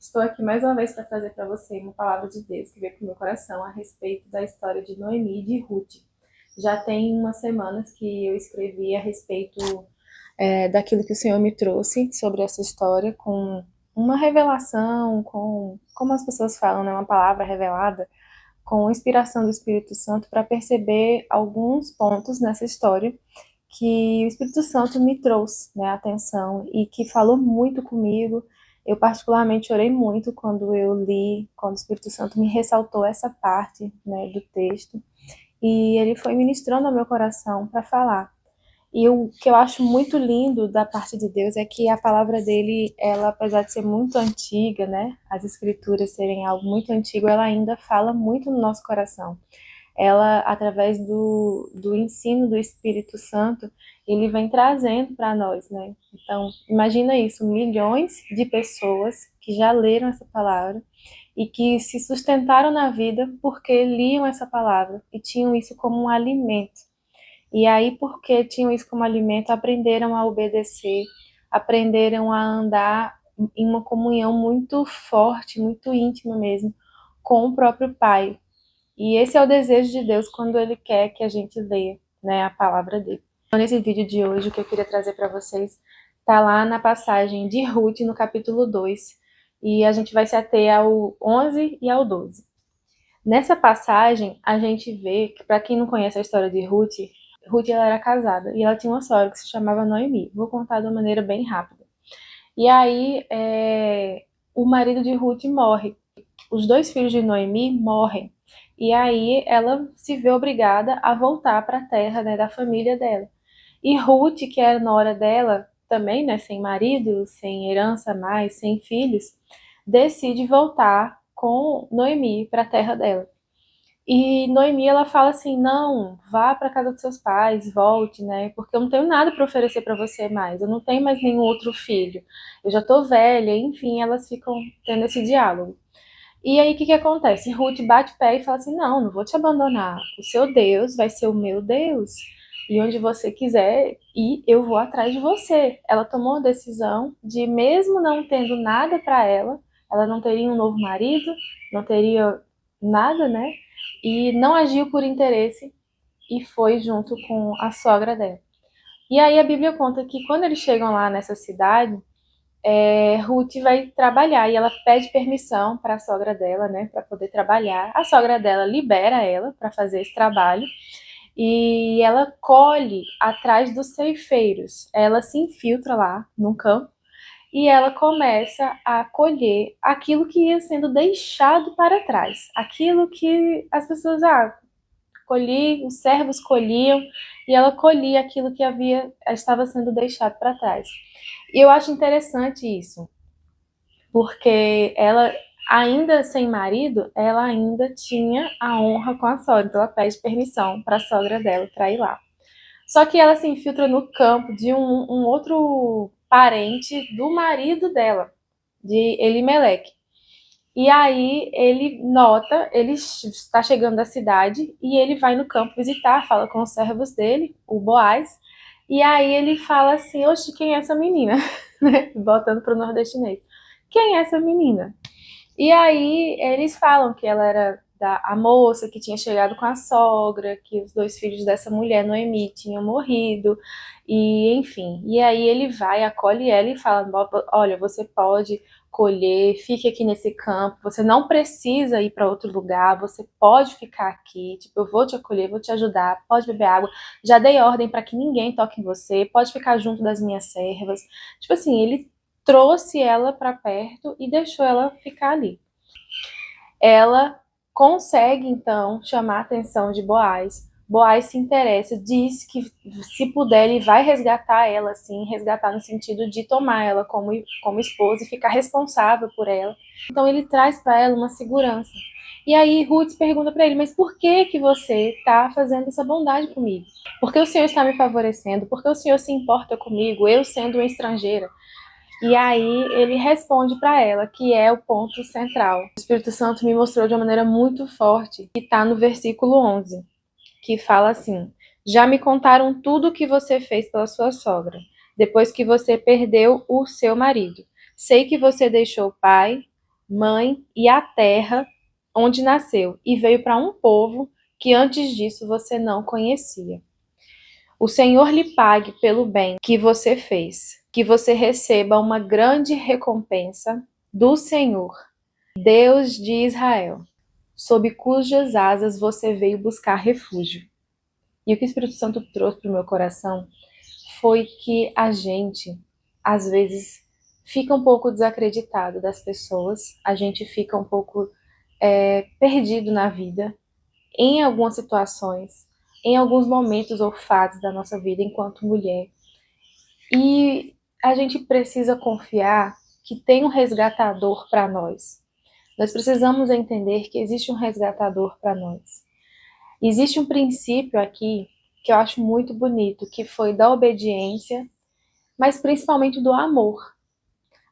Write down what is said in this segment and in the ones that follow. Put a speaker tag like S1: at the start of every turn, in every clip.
S1: Estou aqui mais uma vez para trazer para você uma palavra de Deus que veio para o meu coração a respeito da história de Noemi e de Ruth. Já tem umas semanas que eu escrevi a respeito daquilo que o Senhor me trouxe sobre essa história, com uma revelação, com, como as pessoas falam, né, uma palavra revelada, com inspiração do Espírito Santo para perceber alguns pontos nessa história que o Espírito Santo me trouxe, né, a atenção e que falou muito comigo. Eu particularmente chorei muito quando eu li, quando o Espírito Santo me ressaltou essa parte, né, do texto, e ele foi ministrando ao meu coração para falar. E o que eu acho muito lindo da parte de Deus é que a palavra dele, ela, apesar de ser muito antiga, né, as escrituras serem algo muito antigo, ela ainda fala muito no nosso coração. Ela, através do ensino do Espírito Santo, ele vem trazendo para nós, né? Então, imagina isso, milhões de pessoas que já leram essa palavra e que se sustentaram na vida porque liam essa palavra e tinham isso como um alimento. E aí, porque tinham isso como alimento, aprenderam a obedecer, aprenderam a andar em uma comunhão muito forte, muito íntima mesmo, com o próprio Pai. E esse é o desejo de Deus quando Ele quer que a gente leia, né, a palavra dele. Então, nesse vídeo de hoje, o que eu queria trazer para vocês está lá na passagem de Ruth, no capítulo 2, e a gente vai se ater ao 11 e ao 12. Nessa passagem, a gente vê que, para quem não conhece a história de Ruth, Ruth ela era casada e ela tinha uma sogra que se chamava Noemi. Vou contar de uma maneira bem rápida. E aí, o marido de Ruth morre. Os dois filhos de Noemi morrem. E aí ela se vê obrigada a voltar para a terra, né, da família dela. E Ruth, que era nora dela, também, né, sem marido, sem herança mais, sem filhos, decide voltar com Noemi para a terra dela. E Noemi, ela fala assim, não, vá para casa dos seus pais, volte, né, porque eu não tenho nada para oferecer para você mais, eu não tenho mais nenhum outro filho, eu já tô velha, enfim, elas ficam tendo esse diálogo. E aí, o que acontece? Ruth bate o pé e fala assim, não vou te abandonar, o seu Deus vai ser o meu Deus, e onde você quiser ir, eu vou atrás de você. Ela tomou a decisão de, mesmo não tendo nada para ela não teria um novo marido, não teria nada, né? E não agiu por interesse e foi junto com a sogra dela. E aí a Bíblia conta que quando eles chegam lá nessa cidade, Ruth vai trabalhar e ela pede permissão para a sogra dela, né, para poder trabalhar. A sogra dela libera ela para fazer esse trabalho e ela colhe atrás dos ceifeiros. Ela se infiltra lá no campo e ela começa a colher aquilo que ia sendo deixado para trás, aquilo que as pessoas colhi, os servos colhiam e ela colhia aquilo que estava sendo deixado para trás. E eu acho interessante isso, porque ela, ainda sem marido, ela ainda tinha a honra com a sogra, então ela pede permissão para a sogra dela para ir lá. Só que ela se infiltra no campo de um outro parente do marido dela, de Elimeleque. E aí ele nota, ele está chegando da cidade e ele vai no campo visitar, fala com os servos dele, o Boaz, e aí ele fala assim, oxe, quem é essa menina? Voltando para o nordestinês. Quem é essa menina? E aí eles falam que ela era a moça que tinha chegado com a sogra, que os dois filhos dessa mulher, Noemi, tinham morrido, e enfim. E aí ele vai, acolhe ela e fala, olha, você pode colher, fique aqui nesse campo, você não precisa ir para outro lugar, você pode ficar aqui, tipo, eu vou te acolher, vou te ajudar, pode beber água, já dei ordem para que ninguém toque em você, pode ficar junto das minhas servas. Tipo assim, ele trouxe ela para perto e deixou ela ficar ali. Ela consegue, então, chamar a atenção de Boaz. Boaz se interessa, diz que se puder ele vai resgatar ela, assim, resgatar no sentido de tomar ela como esposa e ficar responsável por ela. Então ele traz para ela uma segurança. E aí Ruth pergunta para ele, mas por que você está fazendo essa bondade comigo? Por que o Senhor está me favorecendo? Por que o Senhor se importa comigo, eu sendo uma estrangeira? E aí ele responde para ela, que é o ponto central. O Espírito Santo me mostrou de uma maneira muito forte, que está no versículo 11, que fala assim, já me contaram tudo o que você fez pela sua sogra, depois que você perdeu o seu marido. Sei que você deixou pai, mãe e a terra onde nasceu, e veio para um povo que antes disso você não conhecia. O Senhor lhe pague pelo bem que você fez, que você receba uma grande recompensa do Senhor, Deus de Israel, sob cujas asas você veio buscar refúgio. E o que o Espírito Santo trouxe para o meu coração foi que a gente, às vezes, fica um pouco desacreditado das pessoas, a gente fica um pouco perdido na vida, em algumas situações, em alguns momentos ou fases da nossa vida enquanto mulher. E a gente precisa confiar que tem um resgatador para nós. Nós precisamos entender que existe um resgatador para nós. Existe um princípio aqui que eu acho muito bonito, que foi da obediência, mas principalmente do amor.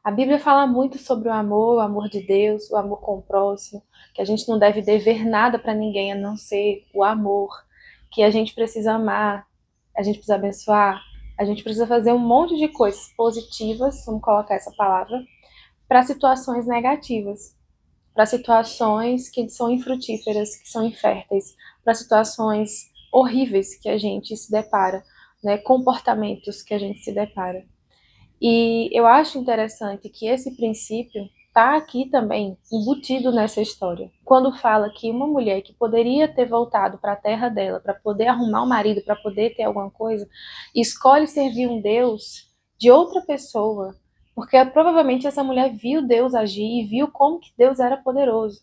S1: A Bíblia fala muito sobre o amor de Deus, o amor com o próximo, que a gente não deve dever nada para ninguém a não ser o amor, que a gente precisa amar, a gente precisa abençoar, a gente precisa fazer um monte de coisas positivas, vamos colocar essa palavra, para situações negativas, para situações que são infrutíferas, que são inférteis, para situações horríveis que a gente se depara, né, comportamentos que a gente se depara. E eu acho interessante que esse princípio está aqui também embutido nessa história. Quando fala que uma mulher que poderia ter voltado para a terra dela para poder arrumar um marido, para poder ter alguma coisa, escolhe servir um Deus de outra pessoa, porque provavelmente essa mulher viu Deus agir e viu como que Deus era poderoso.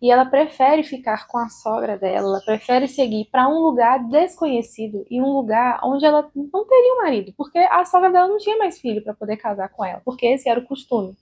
S1: E ela prefere ficar com a sogra dela, ela prefere seguir para um lugar desconhecido e um lugar onde ela não teria um marido, porque a sogra dela não tinha mais filho para poder casar com ela, porque esse era o costume.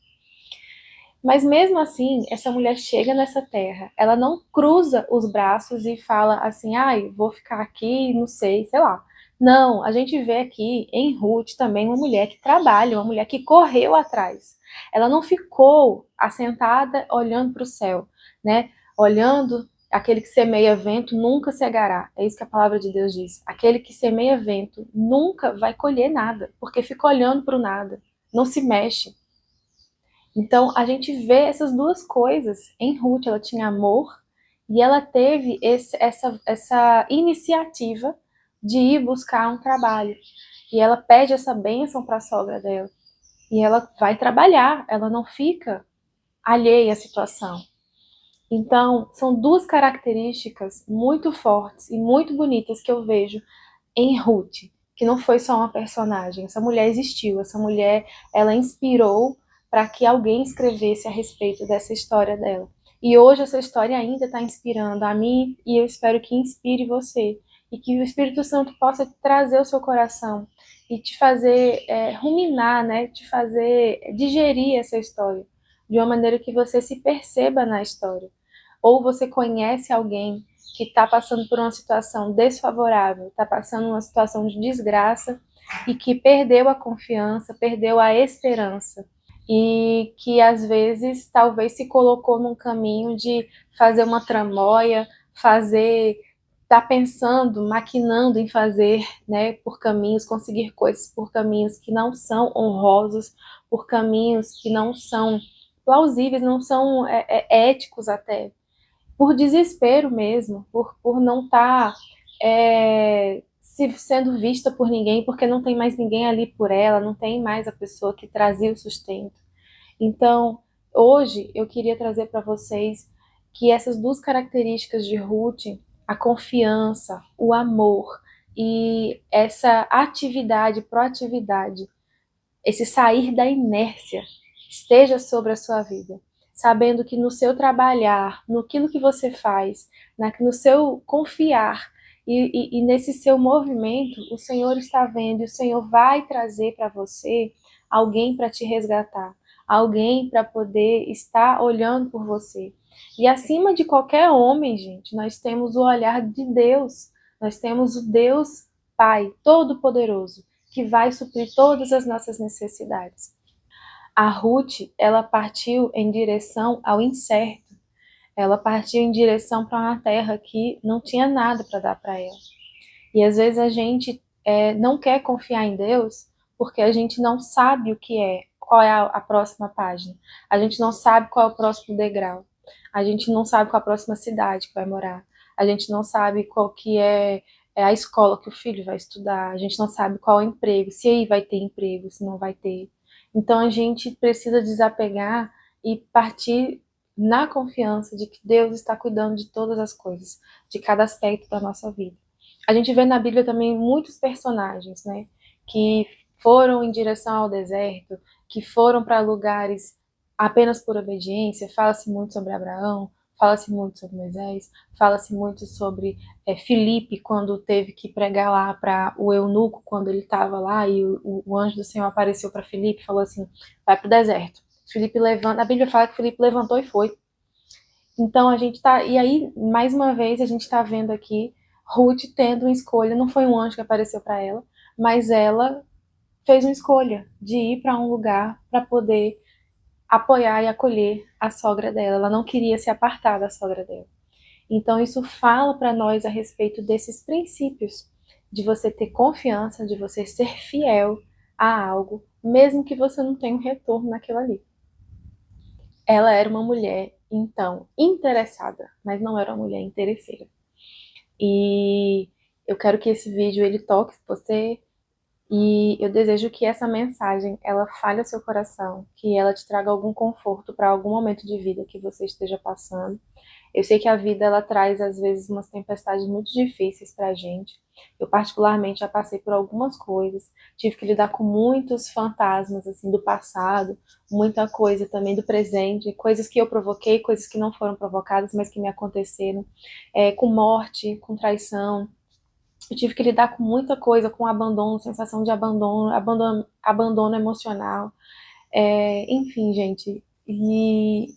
S1: Mas mesmo assim, essa mulher chega nessa terra, ela não cruza os braços e fala assim, ai, vou ficar aqui, não sei, sei lá. Não, a gente vê aqui em Ruth também uma mulher que trabalha, uma mulher que correu atrás. Ela não ficou assentada olhando para o céu, né? Olhando aquele que semeia vento nunca cegará. É isso que a palavra de Deus diz. Aquele que semeia vento nunca vai colher nada, porque fica olhando para o nada, não se mexe. Então, a gente vê essas duas coisas em Ruth. Ela tinha amor e ela teve essa iniciativa de ir buscar um trabalho. E ela pede essa bênção para a sogra dela. E ela vai trabalhar, ela não fica alheia à situação. Então, são duas características muito fortes e muito bonitas que eu vejo em Ruth, que não foi só uma personagem. Essa mulher existiu, essa mulher, ela inspirou para que alguém escrevesse a respeito dessa história dela. E hoje essa história ainda está inspirando a mim e eu espero que inspire você. E que o Espírito Santo possa trazer o seu coração e te fazer ruminar, né? Te fazer digerir essa história de uma maneira que você se perceba na história. Ou você conhece alguém que está passando por uma situação desfavorável, está passando uma situação de desgraça e que perdeu a confiança, perdeu a esperança e que às vezes talvez se colocou num caminho de fazer uma tramóia, tá pensando, maquinando em fazer, né, por caminhos, conseguir coisas por caminhos que não são honrosos, por caminhos que não são plausíveis, não são éticos até, por desespero mesmo, por não estar sendo vista por ninguém, porque não tem mais ninguém ali por ela, não tem mais a pessoa que trazia o sustento. Então, hoje eu queria trazer para vocês que essas duas características de Ruth, a confiança, o amor e essa atividade, proatividade, esse sair da inércia, esteja sobre a sua vida, sabendo que no seu trabalhar, no que você faz, no seu confiar e nesse seu movimento, o Senhor está vendo e o Senhor vai trazer para você alguém para te resgatar, alguém para poder estar olhando por você. E acima de qualquer homem, gente, nós temos o olhar de Deus, nós temos o Deus Pai Todo-Poderoso, que vai suprir todas as nossas necessidades. A Ruth, ela partiu em direção ao incerto. Ela partiu em direção para uma terra que não tinha nada para dar para ela. E às vezes a gente não quer confiar em Deus porque a gente não sabe o que é qual é a próxima página. A gente não sabe qual é o próximo degrau. A gente não sabe qual é a próxima cidade que vai morar. A gente não sabe qual que é a escola que o filho vai estudar. A gente não sabe qual é o emprego, se aí vai ter emprego, se não vai ter. Então a gente precisa desapegar e partir na confiança de que Deus está cuidando de todas as coisas, de cada aspecto da nossa vida. A gente vê na Bíblia também muitos personagens, né, que foram em direção ao deserto, que foram para lugares apenas por obediência. Fala-se muito sobre Abraão, fala-se muito sobre Moisés, fala-se muito sobre Filipe, quando teve que pregar lá para o eunuco, quando ele estava lá, e o anjo do Senhor apareceu para Filipe e falou assim, vai para o deserto. Filipe levanta, a Bíblia fala que Filipe levantou e foi. Então a gente tá, e aí mais uma vez a gente está vendo aqui Ruth tendo uma escolha, não foi um anjo que apareceu para ela, mas ela fez uma escolha de ir para um lugar para poder apoiar e acolher a sogra dela. Ela não queria se apartar da sogra dela. Então isso fala para nós a respeito desses princípios de você ter confiança, de você ser fiel a algo, mesmo que você não tenha um retorno naquilo ali. Ela era uma mulher, então, interessada, mas não era uma mulher interesseira. E eu quero que esse vídeo ele toque você, e eu desejo que essa mensagem ela fale ao seu coração, que ela te traga algum conforto para algum momento de vida que você esteja passando. Eu sei que a vida ela traz às vezes umas tempestades muito difíceis para a gente. Eu particularmente já passei por algumas coisas, tive que lidar com muitos fantasmas assim do passado, muita coisa também do presente, coisas que eu provoquei, coisas que não foram provocadas, mas que me aconteceram, com morte, com traição. Eu tive que lidar com muita coisa, com abandono, sensação de abandono emocional. Enfim, gente, e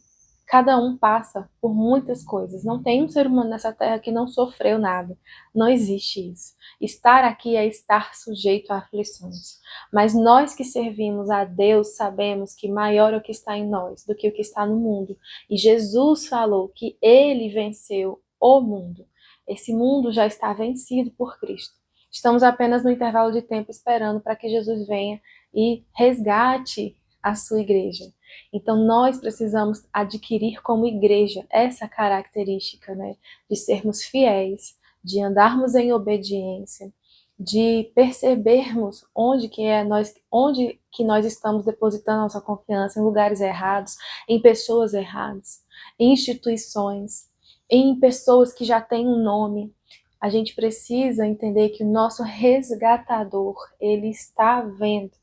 S1: cada um passa por muitas coisas. Não tem um ser humano nessa terra que não sofreu nada. Não existe isso. Estar aqui é estar sujeito a aflições. Mas nós que servimos a Deus sabemos que maior é o que está em nós do que o que está no mundo. E Jesus falou que ele venceu o mundo. Esse mundo já está vencido por Cristo. Estamos apenas no intervalo de tempo esperando para que Jesus venha e resgate a sua igreja. Então nós precisamos adquirir como igreja essa característica, né, de sermos fiéis, de andarmos em obediência, de percebermos onde que nós estamos depositando nossa confiança, em lugares errados, em pessoas erradas, em instituições, em pessoas que já têm um nome. A gente precisa entender que o nosso resgatador, ele está vendo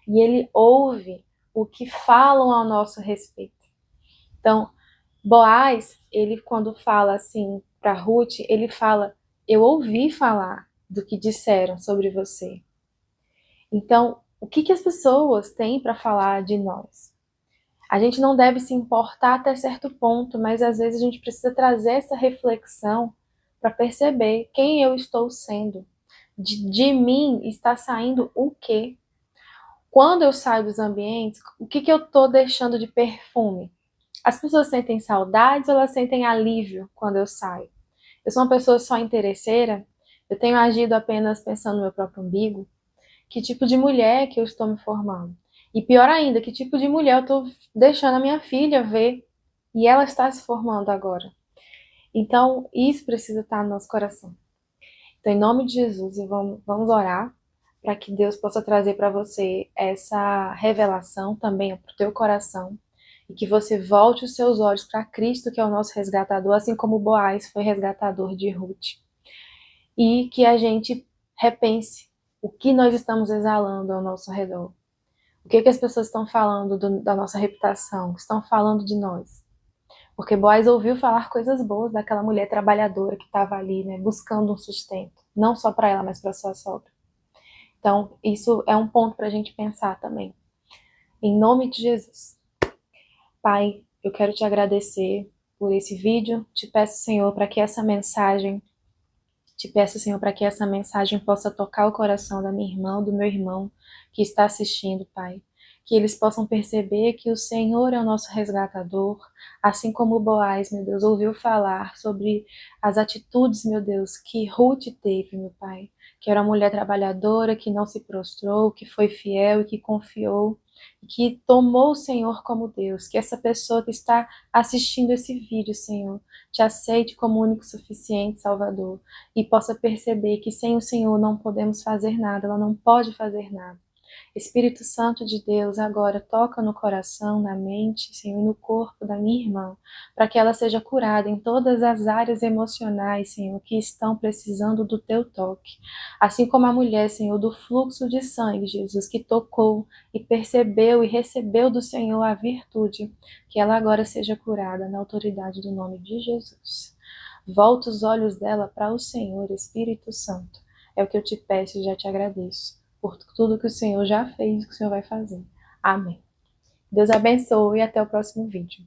S1: e ele ouve o que falam ao nosso respeito. Então, Boaz, ele quando fala assim para Ruth, ele fala, eu ouvi falar do que disseram sobre você. Então, o que as pessoas têm para falar de nós? A gente não deve se importar até certo ponto, mas às vezes a gente precisa trazer essa reflexão para perceber quem eu estou sendo. De mim está saindo o quê? Quando eu saio dos ambientes, o que eu estou deixando de perfume? As pessoas sentem saudades ou elas sentem alívio quando eu saio? Eu sou uma pessoa só interesseira? Eu tenho agido apenas pensando no meu próprio umbigo? Que tipo de mulher que eu estou me formando? E pior ainda, que tipo de mulher eu estou deixando a minha filha ver e ela está se formando agora? Então, isso precisa estar no nosso coração. Então, em nome de Jesus, vamos orar para que Deus possa trazer para você essa revelação também para o teu coração e que você volte os seus olhos para Cristo, que é o nosso resgatador, assim como Boaz foi resgatador de Ruth. E que a gente repense o que nós estamos exalando ao nosso redor. O que as pessoas estão falando da nossa reputação, estão falando de nós. Porque Boaz ouviu falar coisas boas daquela mulher trabalhadora que estava ali, né, buscando um sustento. Não só para ela, mas para sua sogra. Então, isso é um ponto para a gente pensar também. Em nome de Jesus. Pai, eu quero te agradecer por esse vídeo. Te peço, Senhor, para que essa mensagem possa tocar o coração da minha irmã, do meu irmão que está assistindo, Pai. Que eles possam perceber que o Senhor é o nosso resgatador, assim como Boaz, meu Deus, ouviu falar sobre as atitudes, meu Deus, que Ruth teve, meu Pai. Que era uma mulher trabalhadora, que não se prostrou, que foi fiel e que confiou. que tomou o Senhor como Deus, que essa pessoa que está assistindo esse vídeo, Senhor, te aceite como único e suficiente Salvador e possa perceber que sem o Senhor não podemos fazer nada, ela não pode fazer nada. Espírito Santo de Deus, agora toca no coração, na mente, Senhor, e no corpo da minha irmã, para que ela seja curada em todas as áreas emocionais, Senhor, que estão precisando do teu toque. Assim como a mulher, Senhor, do fluxo de sangue, Jesus, que tocou e percebeu e recebeu do Senhor a virtude, que ela agora seja curada na autoridade do nome de Jesus. Volta os olhos dela para o Senhor, Espírito Santo. É o que eu te peço e já te agradeço por tudo que o Senhor já fez e que o Senhor vai fazer. Amém. Deus abençoe e até o próximo vídeo.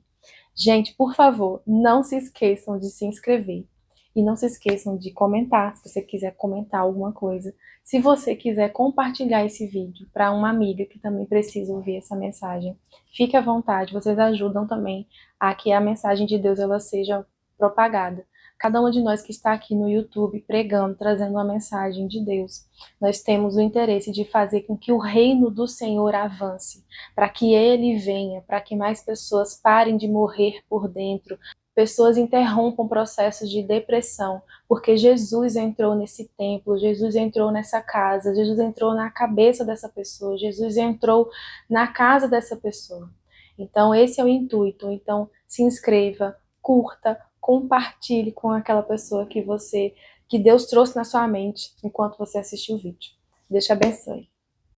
S1: Gente, por favor, não se esqueçam de se inscrever. E não se esqueçam de comentar, se você quiser comentar alguma coisa. Se você quiser compartilhar esse vídeo para uma amiga que também precisa ouvir essa mensagem, fique à vontade, vocês ajudam também a que a mensagem de Deus ela seja propagada. Cada um de nós que está aqui no YouTube pregando, trazendo uma mensagem de Deus, nós temos o interesse de fazer com que o reino do Senhor avance, para que ele venha, para que mais pessoas parem de morrer por dentro, pessoas interrompam processos de depressão, porque Jesus entrou nesse templo, Jesus entrou nessa casa, Jesus entrou na cabeça dessa pessoa, Jesus entrou na casa dessa pessoa. Então esse é o intuito. Então se inscreva, curta, compartilhe com aquela pessoa que Deus trouxe na sua mente enquanto você assistiu o vídeo. Deus te abençoe.